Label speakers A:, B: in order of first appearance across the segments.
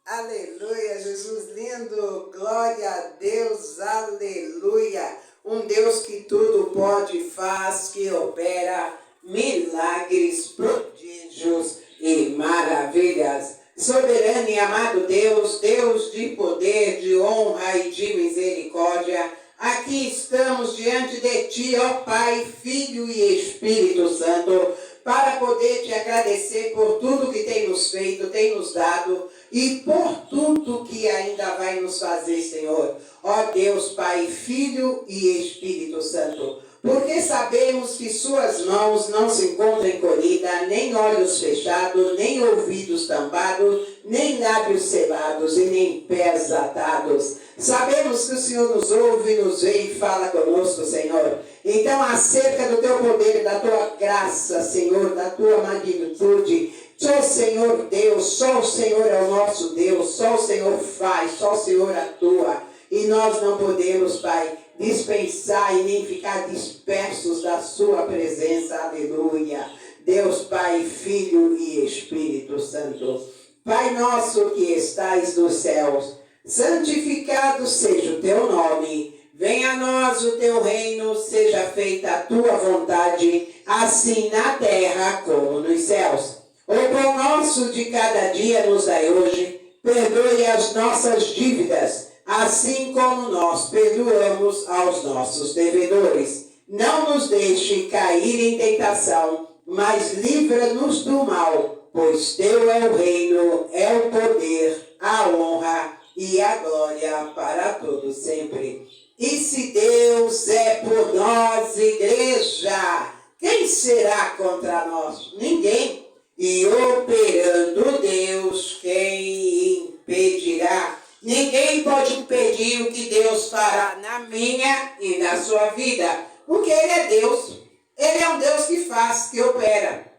A: Aleluia, Jesus lindo, glória a Deus, aleluia. Um Deus que tudo pode, faz, que opera milagres, prodígios e maravilhas. Soberano e amado Deus, Deus de poder, de honra e de misericórdia, aqui estamos diante de Ti, ó Pai, Filho e Espírito Santo, para poder Te agradecer por tudo que tem nos feito, tem nos dado e por tudo que ainda vai nos fazer, Senhor. Ó Deus, Pai, Filho e Espírito Santo, porque sabemos que Suas mãos não se encontram encolhidas, nem olhos fechados, nem ouvidos tampados, nem lábios selados e nem pés atados. Sabemos que o Senhor nos ouve, nos vê e fala conosco, Senhor. Então, acerca do Teu poder, da Tua graça, Senhor, da Tua magnitude, só o Senhor Deus, só o Senhor é o nosso Deus, só o Senhor faz, só o Senhor atua. E nós não podemos, Pai, dispensar e nem ficar dispersos da Sua presença, aleluia. Deus, Pai, Filho e Espírito Santo. Pai nosso que estais nos céus, santificado seja o Teu nome. Venha a nós o Teu reino, seja feita a Tua vontade, assim na terra como nos céus. O pão nosso de cada dia nos dai hoje, perdoe as nossas dívidas, assim como nós perdoamos aos nossos devedores. Não nos deixe cair em tentação, mas livra-nos do mal, pois Teu é o reino, é o poder, a honra e a glória para todos sempre. E se Deus é por nós, igreja, quem será contra nós? Ninguém. E operando Deus, quem impedirá? Ninguém pode impedir o que Deus fará na minha e na sua vida, porque Ele é Deus. Ele é um Deus que faz, que opera.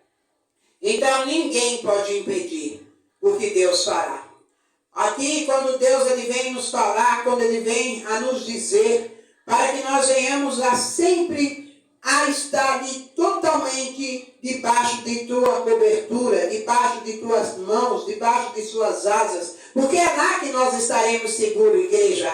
A: Então ninguém pode impedir o que Deus fará. Aqui, quando Deus ele vem nos falar, quando Ele vem a nos dizer, para que nós venhamos a sempre a estar ali totalmente debaixo de Tua cobertura, debaixo de Tuas mãos, debaixo de Suas asas, porque é lá que nós estaremos seguros, igreja.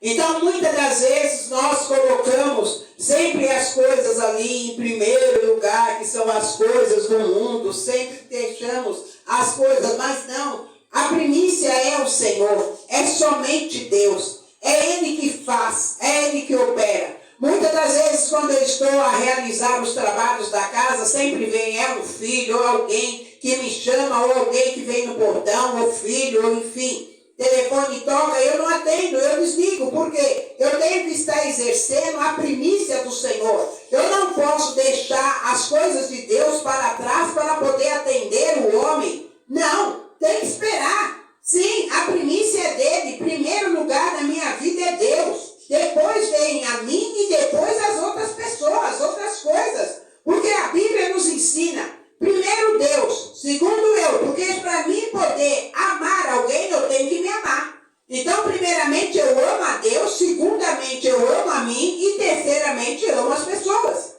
A: Então, muitas das vezes, nós colocamos sempre as coisas ali em primeiro lugar, que são as coisas do mundo, sempre deixamos as coisas, mas não, a primícia é o Senhor, é somente Deus, é Ele que faz, é Ele que opera. Muitas das vezes, quando eu estou a realizar os trabalhos da casa, sempre vem um filho ou alguém que me chama, ou alguém que vem no portão, ou filho, ou enfim, telefone toca, eu não atendo, eu desligo, porque eu tenho que estar exercendo a primícia do Senhor. Eu não posso deixar as coisas de Deus para trás para poder atender o homem. Não, tem que esperar. Sim, a primícia é dele. Primeiro lugar na minha vida é Deus. Depois vem a mim e depois as outras pessoas, outras coisas. Porque a Bíblia nos ensina, primeiro Deus, segundo eu, porque para mim poder amar alguém, eu tenho que me amar. Então, primeiramente eu amo a Deus, segundamente eu amo a mim e terceiramente eu amo as pessoas.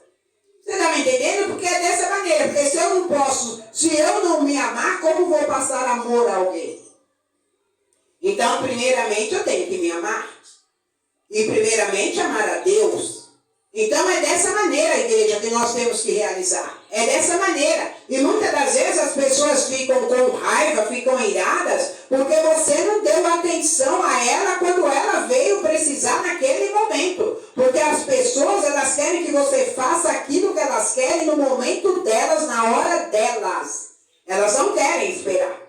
A: Você está me entendendo? Porque é dessa maneira, porque se eu não posso, se eu não me amar, como vou passar amor a alguém? Então, primeiramente eu tenho que me amar. E primeiramente amar a Deus. Então é dessa maneira, igreja, que nós temos que realizar. É dessa maneira. E muitas das vezes as pessoas ficam com raiva, ficam iradas, porque você não deu atenção a ela quando ela veio precisar naquele momento. Porque as pessoas, elas querem que você faça aquilo que elas querem no momento delas, na hora delas. Elas não querem esperar.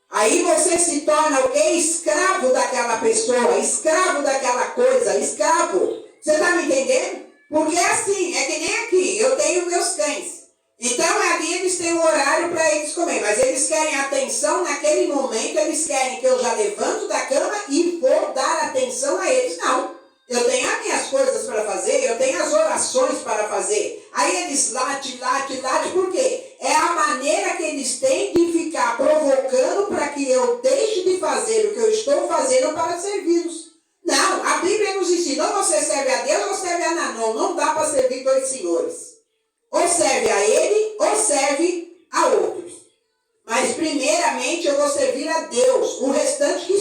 A: Aí você se torna o quê? Escravo daquela pessoa, escravo daquela coisa, escravo. Você está me entendendo? Porque é assim, é que nem aqui, eu tenho meus cães. Então ali eles têm um horário para eles comer, mas eles querem atenção naquele momento, eles querem que eu já levanto da cama e vou dar atenção a eles. Não. Eu tenho as minhas coisas para fazer, eu tenho as orações para fazer. Aí eles late, por quê? É a maneira que eles têm de ficar provocando para que eu deixe de fazer o que eu estou fazendo para servi-los. Não, a Bíblia nos ensina, ou você serve a Deus ou serve a Nanão. Não dá para servir dois senhores. Ou serve a ele ou serve a outros. Mas primeiramente eu vou servir a Deus. O restante que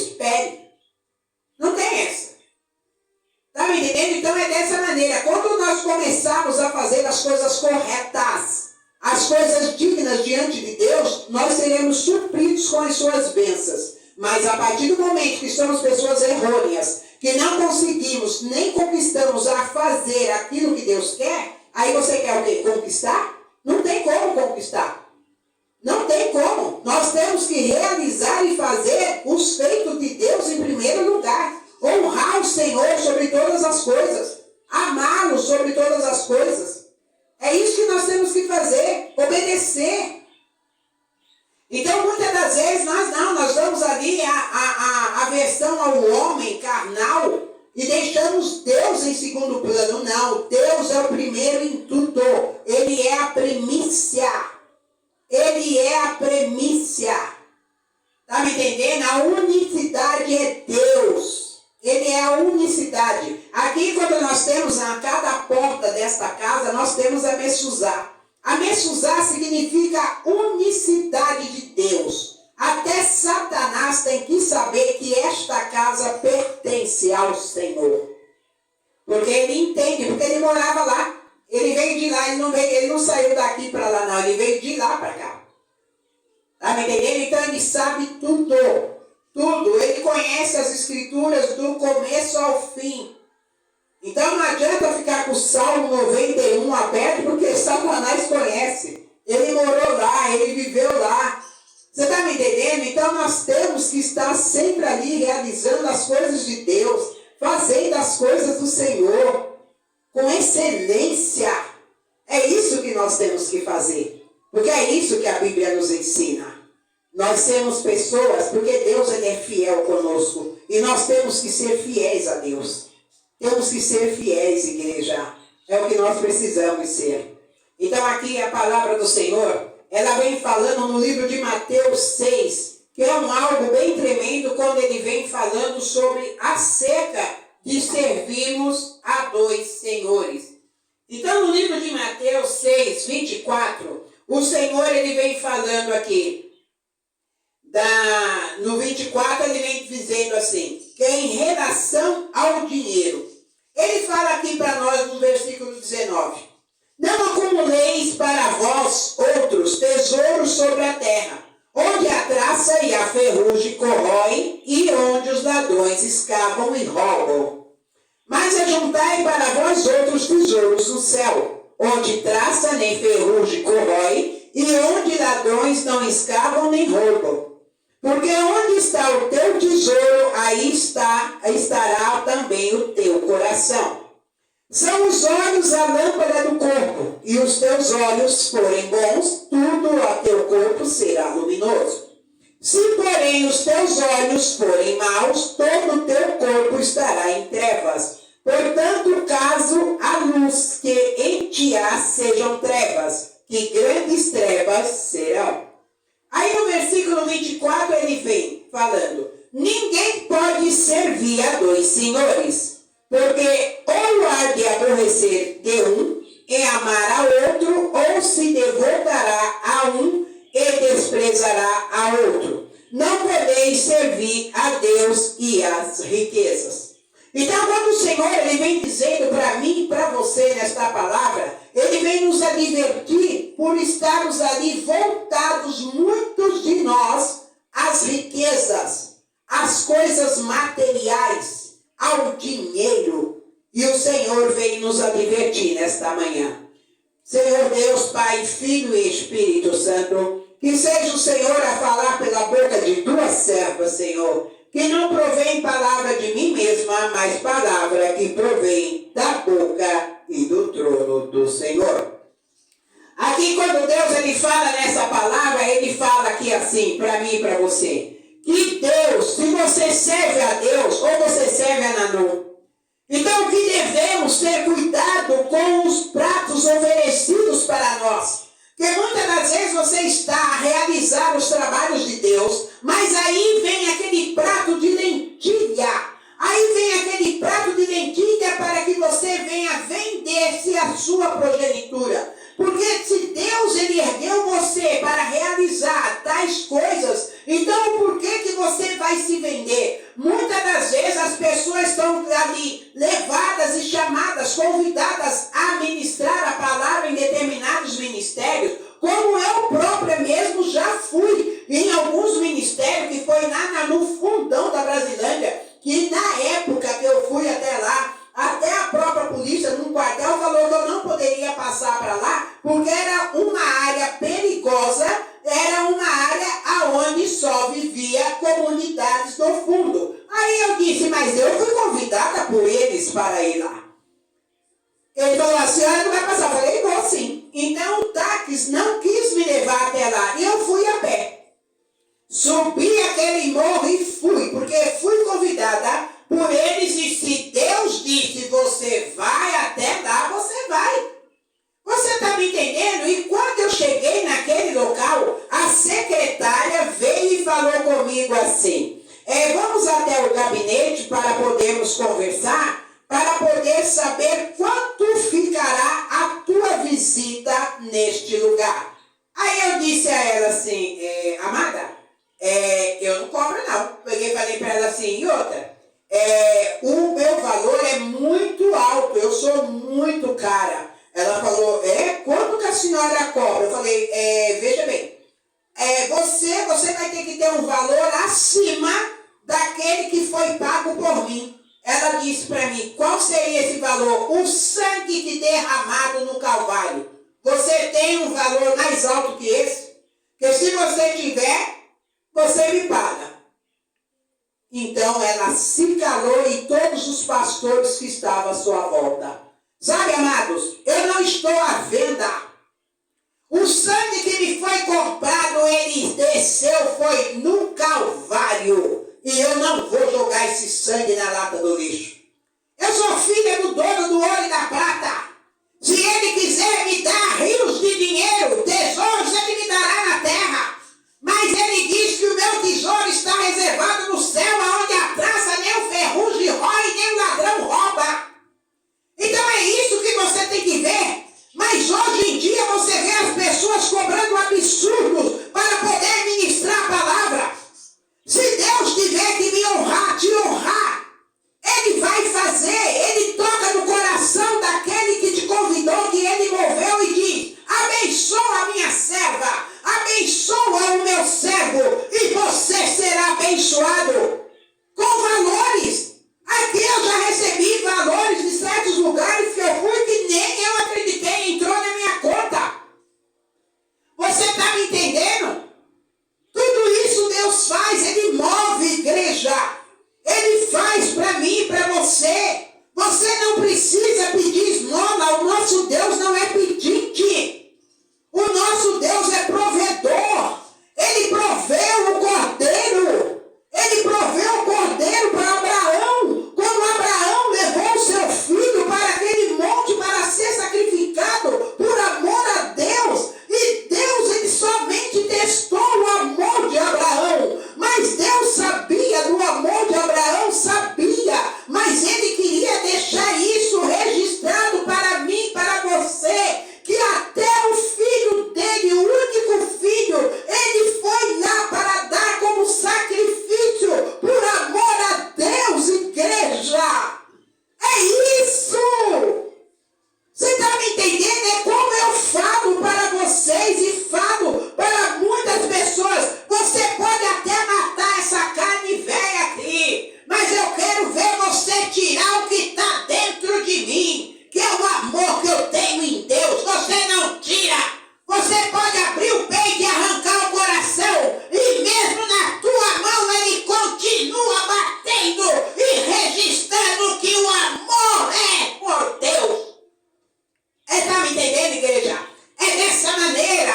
A: começarmos a fazer as coisas corretas, as coisas dignas diante de Deus, nós seremos supridos com as suas bênçãos. Mas a partir do momento que somos pessoas errôneas, que não conseguimos nem conquistamos a fazer aquilo que Deus quer, aí você quer o quê? Conquistar? Não tem como conquistar. Não tem como. Nós temos que realizar e fazer os feitos de Deus em primeiro lugar. Honrar o Senhor sobre todas as coisas. Amá-lo sobre todas as coisas. É isso que nós temos que fazer. Obedecer. Então, muitas das vezes, nós damos ali a versão ao homem carnal e deixamos Deus em segundo plano. Não, Deus é o primeiro em tudo. Ele é a primícia. Ele é a primícia. Está me entendendo? A unicidade é Deus. Ele é a unicidade. Aqui, quando nós temos a cada porta desta casa, nós temos a mezuzá. A mezuzá significa unicidade de Deus. Até Satanás tem que saber que esta casa pertence ao Senhor. Porque ele entende, porque ele morava lá. Ele veio de lá, ele não saiu daqui para lá não, ele veio de lá para cá. Está me entendendo? Então ele sabe tudo. Tudo. Ele conhece as escrituras do começo ao fim. Então não adianta ficar com o Salmo 91 aberto, porque Satanás conhece. Ele morou lá, ele viveu lá. Você está me entendendo? Então nós temos que estar sempre ali realizando as coisas de Deus, fazendo as coisas do Senhor, com excelência. É isso que nós temos que fazer. Porque é isso que a Bíblia nos ensina. Nós somos pessoas, porque Deus ele é fiel conosco. E nós temos que ser fiéis a Deus. Temos que ser fiéis, igreja. É o que nós precisamos ser. Então aqui a palavra do Senhor, ela vem falando no livro de Mateus 6, que é algo bem tremendo quando ele vem falando sobre acerca de servirmos a dois senhores. Então no livro de Mateus 6, 24, o Senhor ele vem falando aqui. No 24 ele vem dizendo assim, que é em relação ao dinheiro. Ele fala aqui para nós no versículo 19. Não acumuleis para vós outros tesouros sobre a terra, onde a traça e a ferrugem corroem e onde os ladrões escavam e roubam. Mas ajuntai para vós outros tesouros no céu, onde traça nem ferrugem corrói e onde ladrões não escavam nem roubam. Porque onde está o teu tesouro, aí estará também o teu coração. São os olhos a lâmpada do corpo, e os teus olhos forem bons, tudo a teu corpo será luminoso. Se, porém, os teus olhos forem maus, todo o teu corpo estará em trevas. Portanto, caso a luz que em ti há sejam trevas, que grandes trevas serão. Aí no versículo 24 ele vem falando, ninguém pode servir a dois senhores, porque ou há de aborrecer de um e amar a outro, ou se devotará a um e desprezará a outro. Não podeis servir a Deus e às riquezas. Então quando o Senhor ele vem dizendo para mim e para você nesta palavra, ele vem nos advertir por estarmos ali voltados, muitos de nós, às riquezas, às coisas materiais, ao dinheiro. E o Senhor vem nos advertir nesta manhã. Senhor Deus, Pai, Filho e Espírito Santo, que seja o Senhor a falar pela boca de tuas servas, Senhor, que não provém palavra de mim mesma, mas palavra que provém da boca e do trono do Senhor. Aqui quando Deus ele fala nessa palavra, ele fala aqui assim, para mim e para você, que Deus, se você serve a Deus ou você serve a Nanum, então que devemos ter cuidado com os pratos oferecidos para nós. Porque muitas das vezes você está a realizar os trabalhos de Deus, mas aí vem aquele prato de lentilha. Aí vem aquele prato de lentilha para que você venha vender-se a sua progenitura. Porque se Deus ele ergueu você para realizar tais coisas, então por que você vai se vender? Muitas das vezes as pessoas estão ali levadas e chamadas, convidadas a ministrar a palavra em determinados ministérios, como eu própria mesmo já fui em alguns ministérios, que foi lá no fundão da Brasilândia, que na época que eu fui até lá, até a própria polícia, num quartel, falou que eu não poderia passar para lá, porque era uma área perigosa, era uma área onde só vivia comunidades do fundo. Aí eu disse, mas eu fui convidada por eles para ir lá. Ele falou, a senhora não vai passar. Eu falei, vou sim. Então o táxi não quis me levar até lá, e eu fui a pé. Subi aquele morro e fui, porque fui convidada por eles, e se Deus disse, você vai até lá, você vai. Você está me entendendo? E quando eu cheguei naquele local, a secretária veio e falou comigo assim, vamos até o gabinete para podermos conversar, para poder saber quanto ficará a tua visita neste lugar. Aí eu disse a ela assim, amada, eu não cobro não. Peguei e falei para ela assim, e outra, o meu valor é muito alto, eu sou muito cara. Ela falou, quanto que a senhora cobra? Eu falei, veja bem, você vai ter que ter um valor acima daquele que foi pago por mim. Ela disse para mim, qual seria esse valor? O sangue que derramado no Calvário. Você tem um valor mais alto que esse? Porque se você tiver, você me paga. Então ela se calou, e todos os pastores que estavam à sua volta. Sabe, amados, eu não estou à venda. O sangue que me foi comprado, ele desceu, foi no Calvário. E eu não vou jogar esse sangue na lata do lixo. Eu sou filha do dono do ouro e da prata. Se ele quiser me dar rios de dinheiro, tesouros, ele me dará na terra. Mas ele diz que o meu tesouro está reservado no céu, onde a traça nem o ferrugem rói, nem o ladrão rouba. Então é isso que você tem que ver. Mas hoje em dia você vê as pessoas cobrando absurdos para poder ministrar a palavra. Se Deus tiver que me honrar, te honrar, Ele vai fazer. Ele toca no coração daquele que te convidou, que Ele moveu, e diz, abençoa a minha serva, abençoa o meu servo, e você será abençoado com valores. Aqui eu já recebi valores de certos lugares que eu fui que nem eu acreditei, entrou na minha conta. Você está me entendendo? Tudo isso Deus faz, Ele move igreja. Ele faz para mim e para você. Você não precisa pedir esmola, o nosso Deus não é pedinte. O nosso Deus é provedor. Ele proveu o cordeiro. Ele proveu o cordeiro para Abraão. Quando Abraão levou o seu filho para aquele monte para ser sacrificado por amor a Deus. E Deus, ele somente testou o amor de Abraão. Mas Deus sabia do amor de Abraão, sabia. Mas ele queria deixar isso registrado para mim, para você, que até o filho dele, o único filho, ele foi lá para dar como sacrifício por amor a Deus, igreja. É isso. Você está me entendendo? É como eu falo para vocês e falo para muitas pessoas. Você pode até matar essa carne velha aqui, mas eu quero ver você tirar o que está dentro de mim, que é o amor que eu tenho em Deus. Você não tira. Você pode abrir o peito e arrancar o coração, e mesmo na tua mão ele continua batendo e registrando que o amor é por Deus. Está me entendendo, igreja? É dessa maneira.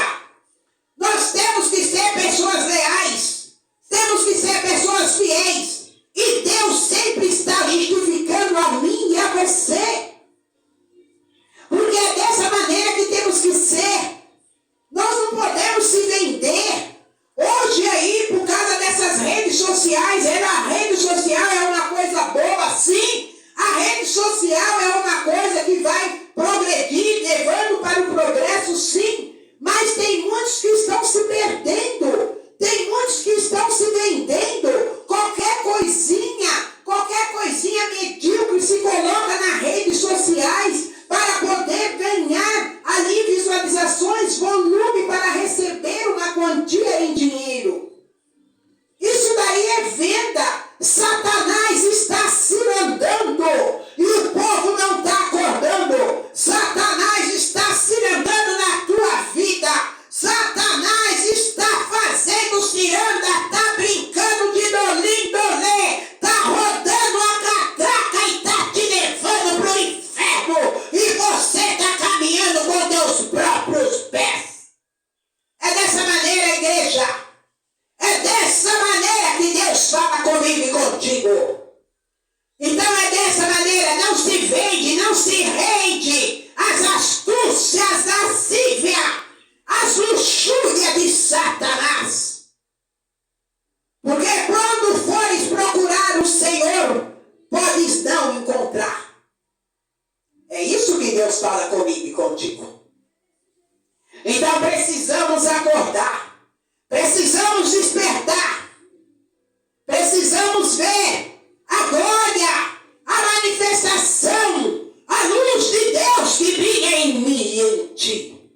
A: Nós temos que ser pessoas leais. Temos que ser pessoas fiéis. E Deus sempre está justificando a mim e a você. Porque é dessa maneira que temos que ser. Nós não podemos se vender. Hoje aí, por causa dessas redes sociais, a rede social é uma coisa boa, sim. A rede social é uma coisa que vai progredir, levando para o progresso, sim. Mas tem muitos que estão se perdendo. Tem muitos que estão se vendendo. venda. Satanás está cirandando e o povo não está acordando. Satanás está cirandando na tua vida. Satanás está fazendo ciranda, está brincando de dolé, está rodando a catraca e está te levando para o inferno. E você está caminhando com teus próprios pés. É dessa maneira, igreja. É dessa maneira que Deus fala comigo e contigo. Então é dessa maneira, não se vende, não se rende às astúcias, lascívia, às luxúrias de Satanás. Porque quando fores procurar o Senhor, podes não encontrar. É isso que Deus fala comigo e contigo. Então precisamos acordar. Precisamos despertar. Precisamos ver a glória, a manifestação, a luz de Deus que brilha em mim e em ti.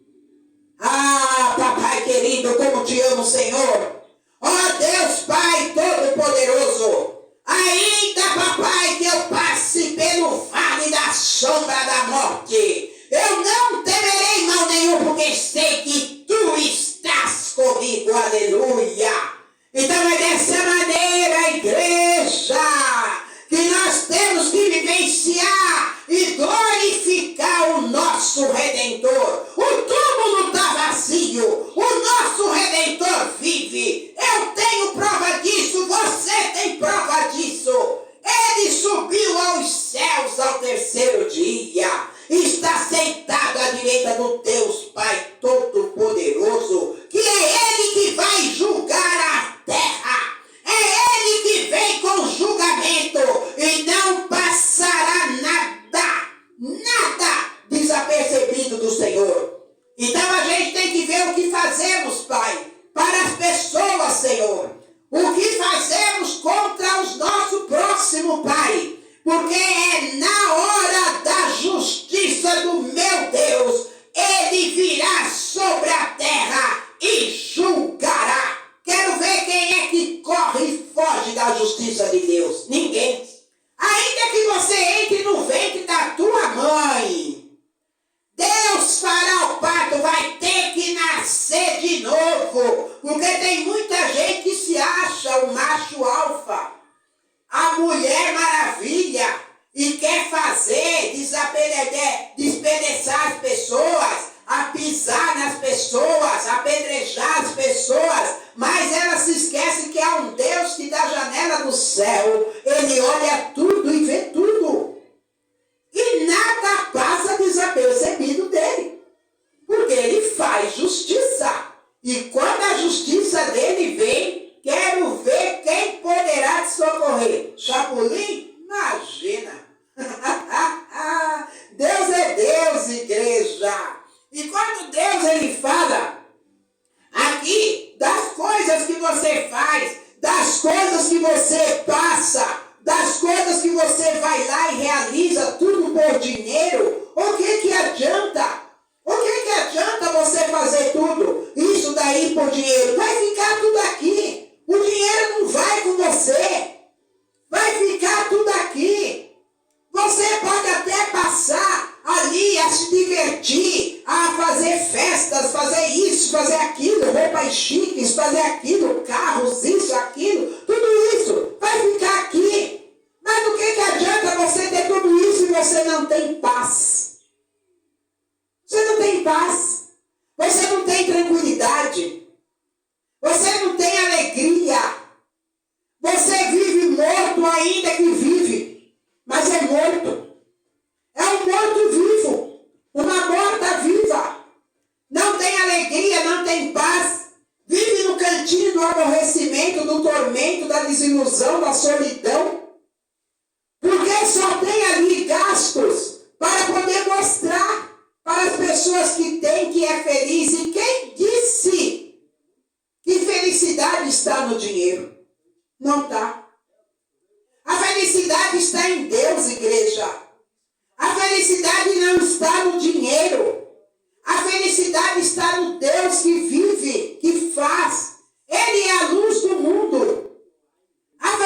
A: Ah, papai querido, como te amo, Senhor. Ó Deus Pai Todo-Poderoso. Ainda, papai, que eu passe pelo vale da sombra da morte, eu não temerei mal nenhum, porque sei que tu estás comigo. Aleluia. Então é dessa maneira, igreja, que nós temos que vivenciar e glorificar o nosso Redentor. O túmulo está vazio, o nosso Redentor vive. Eu tenho prova disso, você tem prova disso. Ele subiu aos céus ao terceiro dia. Está sentado à direita do Deus Pai Todo-Poderoso, que é Ele que vai julgar a terra. É Ele que vem com julgamento e não passará nada desapercebido do Senhor. Então a gente tem que ver o que fazemos, Pai, para as pessoas, Senhor. O que fazemos contra os nossos próximos, Pai. Porque é na hora da justiça do meu Deus, Ele virá sobre a terra e julgará. Quero ver quem é que corre e foge da justiça de Deus. Ninguém. Ainda que você entre no ventre da tua mãe, Deus fará o parto, vai ter que nascer de novo. Porque tem muita gente que se acha o macho alfa, a mulher maravilha, e quer fazer, despedaçar as pessoas, a pisar nas pessoas, apedrejar as pessoas, mas ela se esquece que há um Deus que da janela do céu, Ele olha tudo e vê tudo. E nada passa desapercebido dele, porque Ele faz justiça. E quando a justiça dele vem, quero ver quem poderá te socorrer. Chapulim? Imagina. Deus é Deus, igreja. E quando Deus ele fala aqui das coisas que você faz, das coisas que você passa, das coisas que você vai lá e realiza tudo por dinheiro, o que adianta? O que adianta você fazer tudo isso daí por dinheiro? Vai ficar tudo aqui. O dinheiro não vai com você. Vai ficar tudo aqui. Você pode até passar ali a se divertir, a fazer festas, fazer isso, fazer aquilo, roupas chiques, fazer aquilo, carros, isso, aquilo, tudo isso vai ficar aqui. Mas do que adianta você ter tudo isso e você não tem paz? Você não tem paz. Você não tem tranquilidade. Você não tem alegria. Você vive morto ainda que vive. Mas é morto. É um morto vivo. Uma morta viva. Não tem alegria, não tem paz. Vive no cantinho do aborrecimento, do tormento, da desilusão, da solidão. Porque só tem ali gastos para poder mostrar para as pessoas que tem, que é feliz. E quem disse que felicidade está no dinheiro? Não está. A felicidade está em Deus, igreja. A felicidade não está no dinheiro. A felicidade está no Deus que vive, que faz. Ele é a luz do mundo. A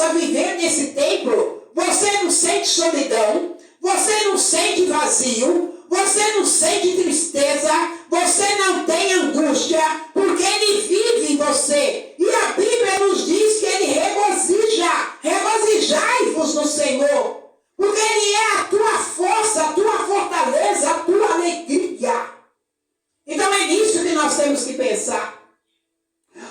A: a viver nesse tempo, você não sente solidão, você não sente vazio, você não sente tristeza, você não tem angústia, porque Ele vive em você. E a Bíblia nos diz que Ele regozija. Regozijai-vos no Senhor, porque Ele é a tua força, a tua fortaleza, a tua alegria. Então é nisso que nós temos que pensar.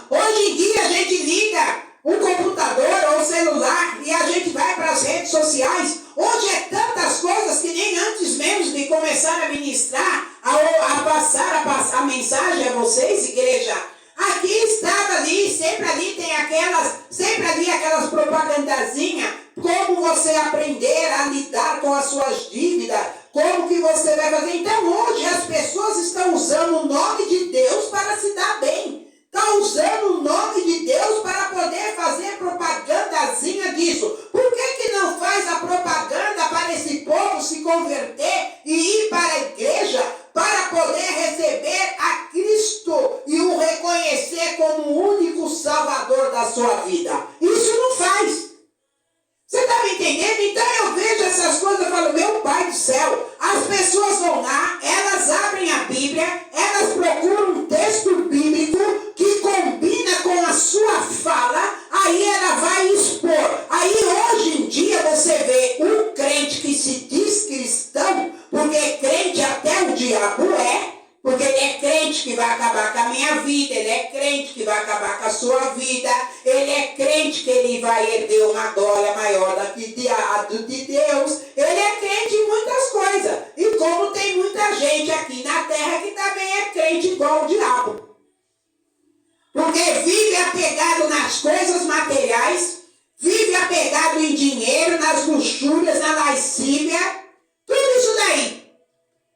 A: Hoje em dia a gente liga um computador ou celular e a gente vai para as redes sociais. Hoje é tantas coisas que nem antes mesmo de começar a ministrar, a passar a mensagem a vocês, igreja. Aqui estava ali, sempre ali tem aquelas propagandazinhas, como você aprender a lidar com as suas dívidas, como que você vai fazer. Então hoje as pessoas estão usando o nome de Deus para se dar bem. Está usando o nome de Deus para poder fazer propagandazinha disso. Por que não faz a propaganda para esse povo se converter e ir para a igreja para poder receber a Cristo e o reconhecer como o único Salvador da sua vida? Isso não faz. Você está me entendendo? Então eu vejo essas coisas e falo, meu Pai do céu, as pessoas vão lá, elas abrem a Bíblia, elas procuram um texto bíblico que combina com a sua fala, aí ela vai expor. Aí hoje em dia você vê um crente que se diz cristão, porque crente até o diabo é, porque ele é crente que vai acabar com a minha vida, ele é crente que vai acabar com a sua vida, ele é crente que ele vai erguer uma glória maior de Deus, ele é crente em muitas coisas. E como tem muita gente aqui na terra que também é crente igual o diabo. Porque vive apegado nas coisas materiais, vive apegado em dinheiro, nas luxúrias, na lascívia, tudo isso daí.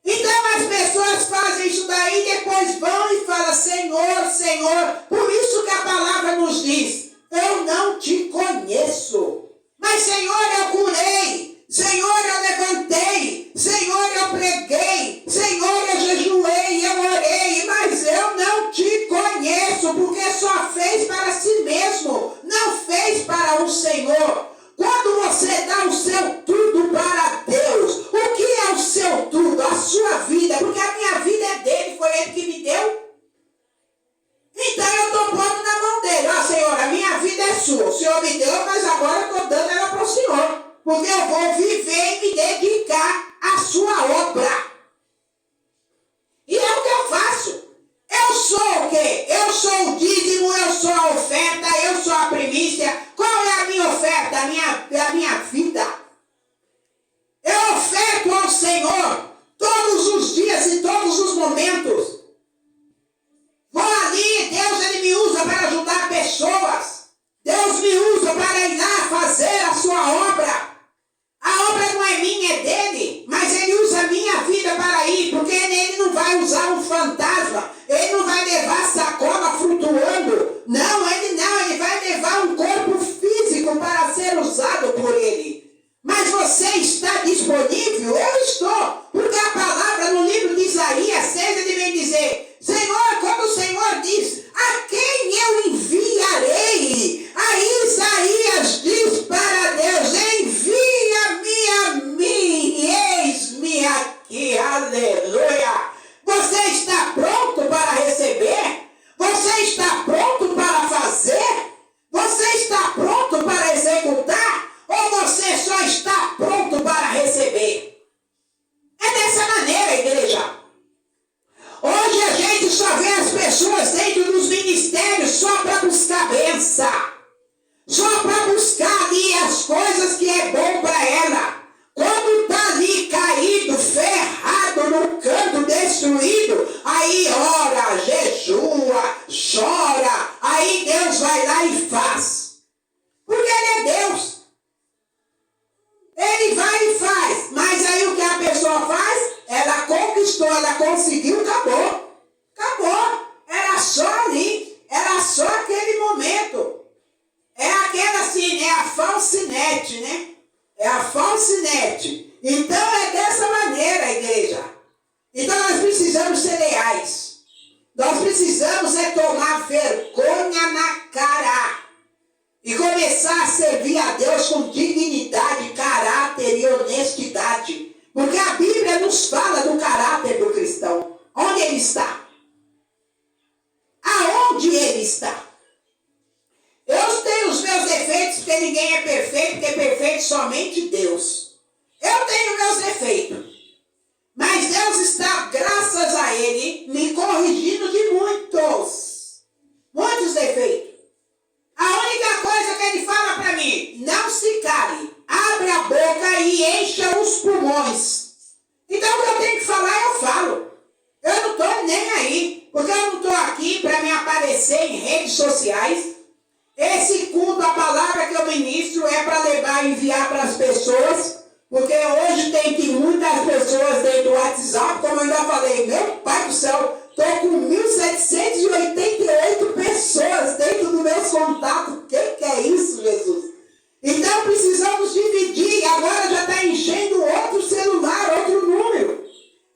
A: Então as pessoas fazem isso daí e depois vão e falam, Senhor, Senhor. Por isso que a palavra nos diz, eu não te conheço. Mas Senhor, eu curei. Senhor, eu levantei. Senhor, eu preguei. Senhor, eu jejuei, eu orei. Mas eu não te conheço, porque só fez para si mesmo. Não fez para o Senhor. Quando você dá o seu tudo para Deus, o que é o seu tudo? A sua vida, porque a minha vida é dele, foi ele que me deu. Então eu estou pondo na mão dele. Ó, Senhor, a minha vida é sua. O Senhor me deu, mas agora eu estou dando ela para o Senhor. Porque eu vou viver e me dedicar à sua obra. E é o que eu faço. Eu sou o quê? Eu sou o dízimo, eu sou a oferta, eu sou a primícia. Qual é a minha oferta? A minha vida. Eu oferto ao Senhor todos os dias e todos os momentos. Vou ali, Deus ele me usa para ajudar pessoas. Deus me usa para ir lá fazer a sua obra. A obra não é minha, é dele, mas ele usa a minha vida para ir, porque ele não vai usar um fantasma, ele não vai levar sacola flutuando, ele vai levar um corpo físico para ser usado por ele. Mas você está disponível? Eu estou, porque a palavra no livro de Isaías 6, ele vem dizer, Senhor, quando o Senhor diz, a quem eu enviarei? Aí Isaías diz para Deus, envia-me a mim, eis-me aqui, aleluia. Você está pronto para receber? Você está pronto para fazer? Você está pronto para executar? Ou você só está pronto para receber? É dessa maneira, igreja. Hoje a gente só vê as pessoas dentro dos ministérios só para buscar bênção. Só para buscar ali as coisas que é bom para ela. Quando está ali caído, ferrado, no canto, destruído, aí ora, jejua, chora, aí Deus vai lá e faz. Porque Ele é Deus. Ele vai e faz. Mas aí o que a pessoa faz? Ela conquistou, ela conseguiu, acabou. Acabou. Era só ali. Era só aquele momento. É aquela assim, é a falsinete, né? É a falsinete. Então é dessa maneira, igreja. Então nós precisamos ser leais. Nós precisamos tomar vergonha na cara. e começar a servir a Deus com dignidade, caráter e honestidade. Porque a Bíblia nos fala do caráter do cristão. Onde ele está? Aonde ele está? Eu tenho os meus defeitos, porque ninguém é perfeito, porque é perfeito somente Deus. Eu tenho meus defeitos. Mas Deus está, graças a Ele, me corrigindo de muitos defeitos. A única coisa que Ele fala para mim, não se cale, abre a boca e encha os pulmões. Então o que eu tenho que falar, eu falo. Eu não estou nem aí, porque eu não estou aqui para me aparecer em redes sociais. Esse culto, a palavra que eu ministro é para levar e enviar para as pessoas, porque hoje tem que muitas pessoas dentro do WhatsApp, como eu ainda falei, meu pai do céu, estou com 1.788 pessoas dentro dos meus contatos. O que é isso, Jesus? Então precisamos dividir, agora já está enchendo outro celular, outro número.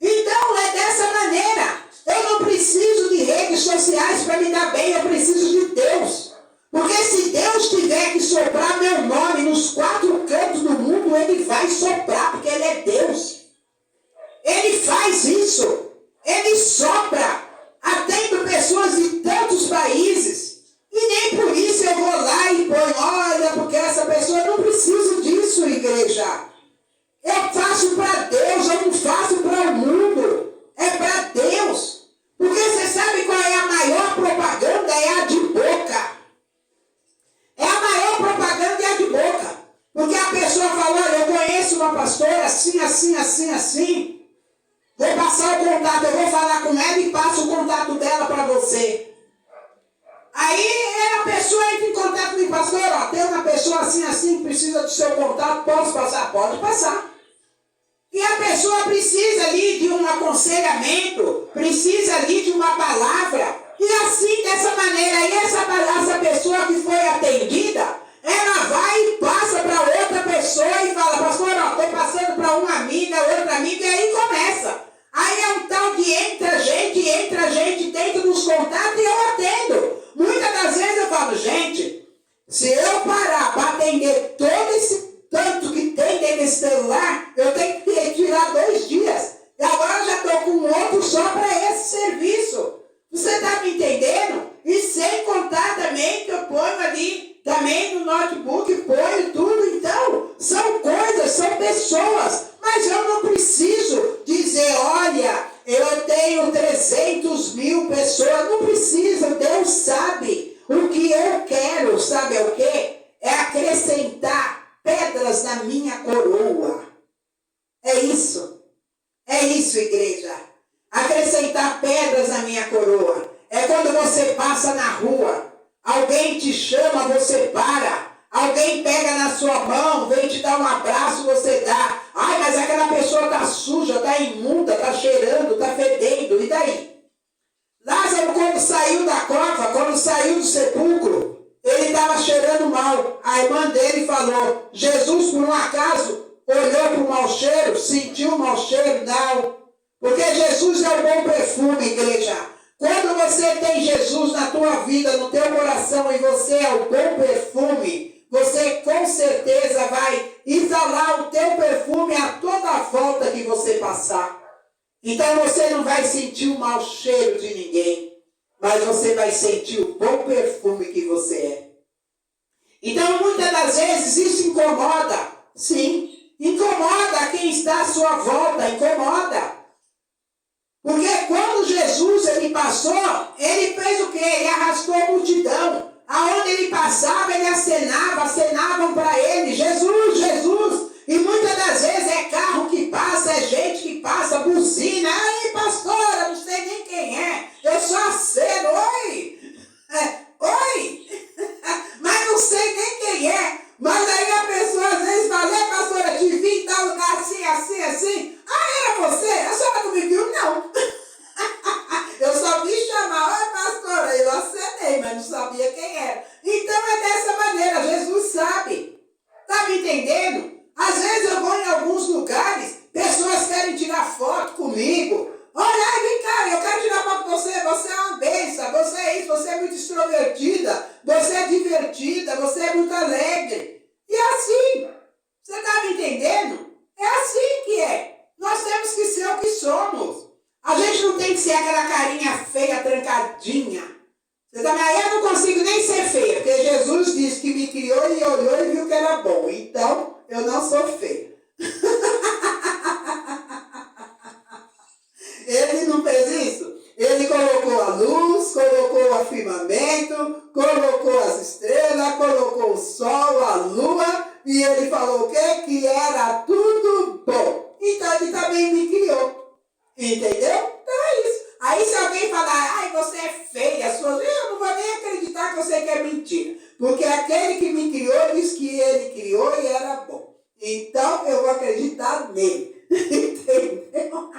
A: Então é dessa maneira. Eu não preciso de redes sociais para me dar bem, eu preciso de Deus. Porque se Deus tiver que soprar meu nome nos 4 cantos do mundo, Ele vai soprar, porque Ele é Deus. Ele faz isso. Ele sopra, atendo pessoas de tantos países. E nem por isso eu vou lá e ponho, olha, porque essa pessoa, eu não preciso disso, igreja. Eu faço para Deus, eu não faço para o mundo. É para Deus. Porque você sabe qual é a maior propaganda? É a de boca. É a maior propaganda é a de boca. Porque a pessoa fala, olha, eu conheço uma pastora assim, assim, assim, assim. Vou passar o contato, eu vou falar com ela e passo o contato dela para você. Aí a pessoa entra em contato com o pastor, ó, tem uma pessoa assim, assim, que precisa do seu contato, posso passar? Pode passar. E a pessoa precisa ali de um aconselhamento, precisa ali de uma palavra. E assim, dessa maneira, aí essa pessoa que foi atendida, ela vai e passa para outra pessoa e fala, pastor, ó, estou passando para uma amiga, outra amiga, e aí começa. Aí é um tal que entra gente dentro dos contatos e eu atendo. Muitas das vezes eu falo, gente, se eu parar para atender todo esse tanto que tem dentro desse celular, eu tenho que tirar 2 dias. E agora eu já estou com outro só para esse serviço. Você está me entendendo? E sem contar também que eu ponho ali, também no notebook, ponho tudo. Então, são coisas, são pessoas. Mas eu não preciso dizer, olha, eu tenho 300.000 pessoas. Não preciso, Deus sabe. O que eu quero, sabe o quê? É acrescentar pedras na minha coroa. É isso, igreja. Acrescentar pedras na minha coroa. É quando você passa na rua, alguém te chama, você para. Alguém pega na sua mão, vem te dar um abraço, você dá. Ai, mas aquela pessoa está suja, está imunda, está cheirando, está fedendo. E daí? Lázaro, quando saiu da cova, quando saiu do sepulcro, ele estava cheirando mal. A irmã dele falou, Jesus, por um acaso, olhou para o mau cheiro, sentiu o mau cheiro? Não. Porque Jesus é o bom perfume, igreja. Quando você tem Jesus na tua vida, no teu coração, e você é o bom perfume, você com certeza vai exalar o teu perfume a toda a volta que você passar. Então você não vai sentir o mau cheiro de ninguém, mas você vai sentir o bom perfume que você é. Então muitas das vezes isso incomoda, sim, incomoda quem está à sua volta, incomoda. Porque quando Jesus ele passou, ele fez o quê? Ele arrastou a multidão. Aonde ele passava, ele acenavam para ele, Jesus, Jesus. E muitas das vezes é carro que passa, é gente que passa, buzina. Aí, pastora, não sei nem quem é. Eu só aceno, oi. Oi. Mas não sei nem quem é. Mas aí a pessoa às vezes fala, pastora, te vi em tal lugar assim, assim, assim. Ah, era você? A senhora não me viu? Não. Eu só vi chamar, oi pastora, eu acenei, mas não sabia quem era. Então é dessa maneira, Jesus sabe. Está me entendendo? tem aquela carinha feia, trancadinha. Você também, aí eu não consigo nem ser feia, porque Jesus disse que me criou e olhou e viu que era bom. Então, eu não sou feia. Ele não fez isso? Ele colocou a luz, colocou o firmamento, colocou as estrelas, colocou o sol, a lua, e ele falou o quê? Que era tudo bom. Então ele também me criou. Entendeu? Então é isso. Aí se alguém falar, ai, você é feia, eu não vou nem acreditar que você quer mentira. Porque aquele que me criou disse que ele criou e era bom. Então eu vou acreditar nele. Entendeu?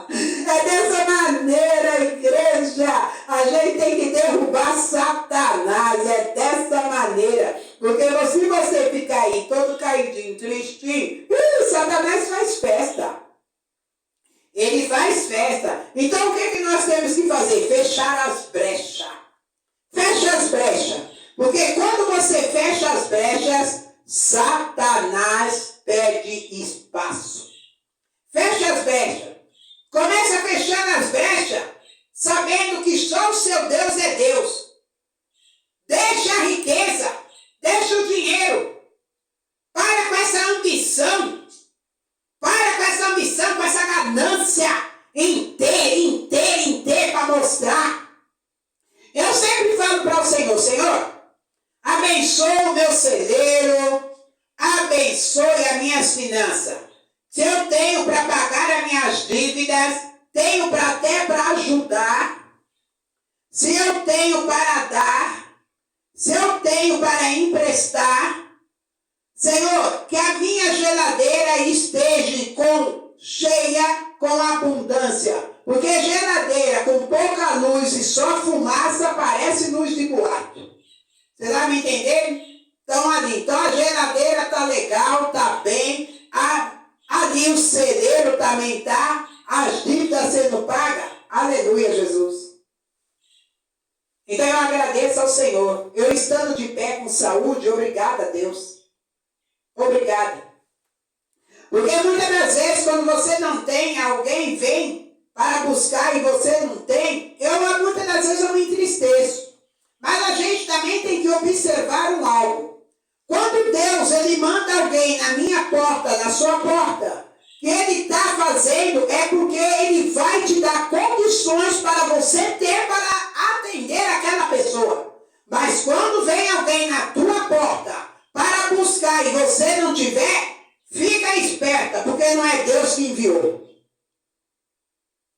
A: É dessa maneira, igreja, a gente tem que derrubar Satanás, é dessa maneira, porque se você ficar aí todo caidinho, tristinho, Satanás faz festa, ele faz festa. Então o que nós temos que fazer? Fechar as brechas, fecha as brechas, porque quando você fecha as brechas, Satanás perde espaço. Fecha as brechas. Começa a fechar as brechas, sabendo que só o seu Deus é Deus. Deixa a riqueza, deixa o dinheiro. Para com essa ambição. Para com essa ambição, com essa ganância inteira para mostrar. Eu sempre falo para o Senhor, Senhor, abençoe o meu celeiro, abençoe as minhas finanças. Se eu tenho para pagar as minhas dívidas, tenho até para ajudar. Se eu tenho para dar, se eu tenho para emprestar, Senhor, que a minha geladeira esteja cheia com abundância. Porque geladeira com pouca luz e só fumaça parece luz de boato. Você está me entendendo? Então a geladeira está legal, está bem. Ali o celeiro também está, as dívidas sendo pagas. Aleluia, Jesus. Então eu agradeço ao Senhor. Eu estando de pé com saúde, obrigada a Deus. Obrigada. Porque muitas das vezes quando você não tem, alguém vem para buscar e você não tem, muitas das vezes eu me entristeço. Mas a gente também tem que observar algo. Quando Deus ele manda alguém na minha porta, na sua porta, que ele está fazendo é porque ele vai te dar condições para você ter para atender aquela pessoa. Mas quando vem alguém na tua porta para buscar e você não tiver, fica esperta, porque não é Deus que enviou.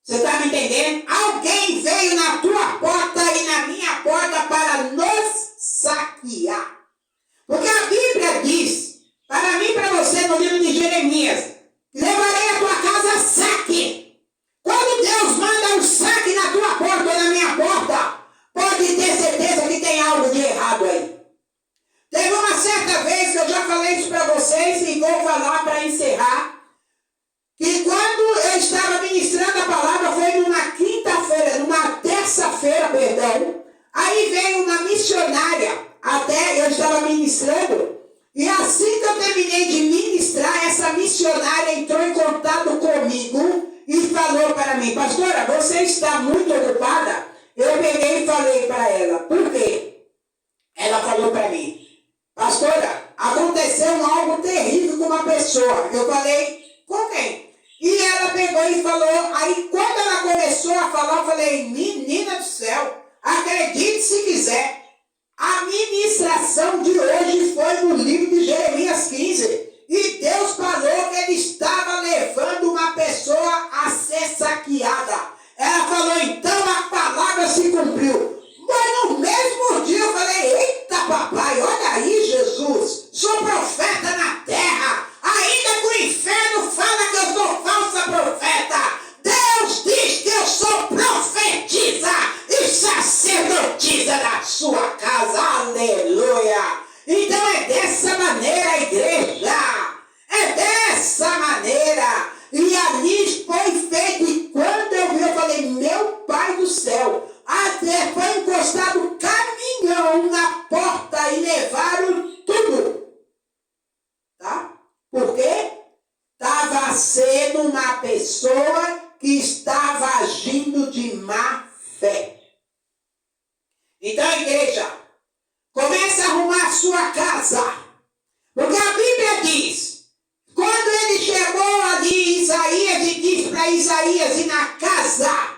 A: Você está me entendendo? Alguém veio na tua porta e na minha porta para nos saquear. Porque a Bíblia diz, para mim e para você, no livro de Jeremias, levarei a tua casa saque. Quando Deus manda um saque na tua porta ou na minha porta, pode ter certeza que tem algo de errado aí. Teve uma certa vez que eu já falei isso para vocês e vou falar para encerrar, que quando eu estava ministrando a palavra, foi numa terça-feira, aí veio uma missionária. Até eu estava ministrando, e assim que eu terminei de ministrar, essa missionária entrou em contato comigo e falou para mim, pastora, você está muito ocupada? Eu peguei e falei para ela, por quê? Ela falou para mim, pastora, aconteceu algo terrível com uma pessoa. Eu falei, com quem? E ela pegou e falou, aí quando ela começou a falar, eu falei, menina do céu, acredite se quiser. A ministração de hoje foi no livro de Jeremias 15. E Deus falou que ele estava levando uma pessoa a ser saqueada. Ela falou, então a palavra se cumpriu. Mas no mesmo dia eu falei, eita papai, olha aí Jesus, sou profeta na terra. Ainda que o inferno fala que eu sou falsa profeta. Deus diz que eu sou profetisa e sacerdotisa da sua casa, aleluia. Então é dessa maneira, igreja, é dessa maneira. E ali foi feito, e quando eu vi, eu falei, meu Pai do céu, até foi encostado um caminhão na porta e levaram tudo. Tá? Por quê? Estava sendo uma pessoa a casa. Porque a Bíblia diz, quando ele chegou ali Isaías e disse para Isaías ir na casa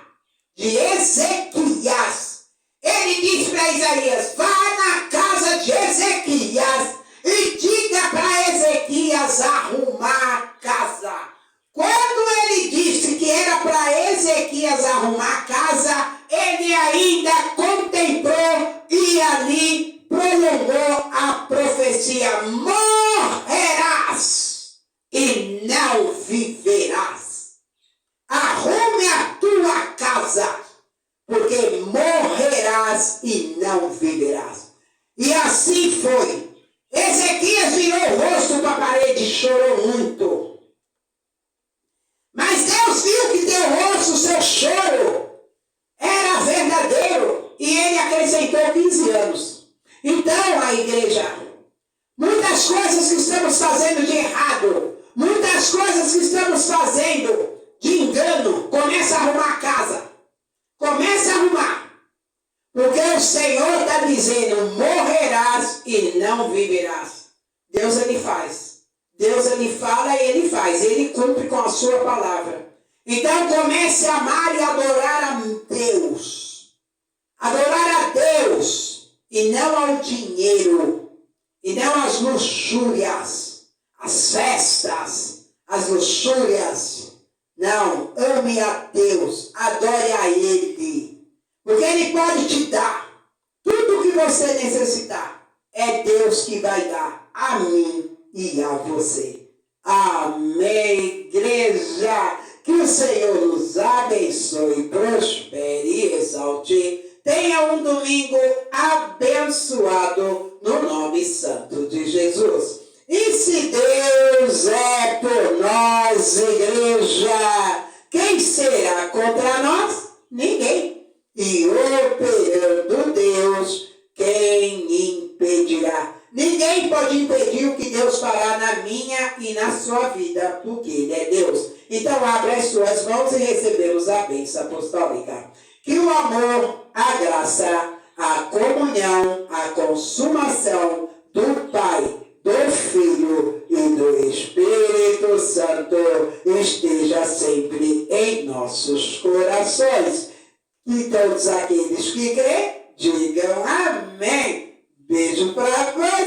A: de Ezequias, ele disse para Isaías, vá na casa de Ezequias e diga para Ezequias arrumar a casa. Quando ele disse que era para Ezequias arrumar a casa, ele ainda contemplou e ali prolongou a profecia. Morrerás e não viverás. Arrume a tua casa, porque morrerás e não viverás. E assim foi. Ezequias virou o rosto para a parede e chorou muito. Mas Deus viu que teu rosto, seu choro, era verdadeiro. E ele acrescentou 15 anos. Então, a igreja, muitas coisas que estamos fazendo de errado, muitas coisas que estamos fazendo de engano, começa a arrumar a casa. Começa a arrumar. Porque o Senhor está dizendo, morrerás e não viverás. Deus, ele faz. Deus, ele fala e ele faz. Ele cumpre com a sua palavra. Então, comece a amar e adorar a Deus. Adorar a Deus e não ao dinheiro. E não às luxúrias, as festas, as luxúrias. Não, ame a Deus, adore a Ele. Porque Ele pode te dar tudo o que você necessitar. É Deus que vai dar a mim e a você. Amém, igreja. Que o Senhor nos abençoe, prospere e exalte. Tenha um domingo abençoado no nome santo de Jesus. E se Deus é por nós, igreja, quem será contra nós? Ninguém. E operando Deus, quem impedirá? Ninguém pode impedir o que Deus fará na minha e na sua vida, porque Ele é Deus. Então, abra as suas mãos e recebemos a bênção apostólica. Que o amor, a graça, a comunhão, a consumação do Pai, do Filho e do Espírito Santo esteja sempre em nossos corações. E todos aqueles que crêem, digam amém. Beijo para você.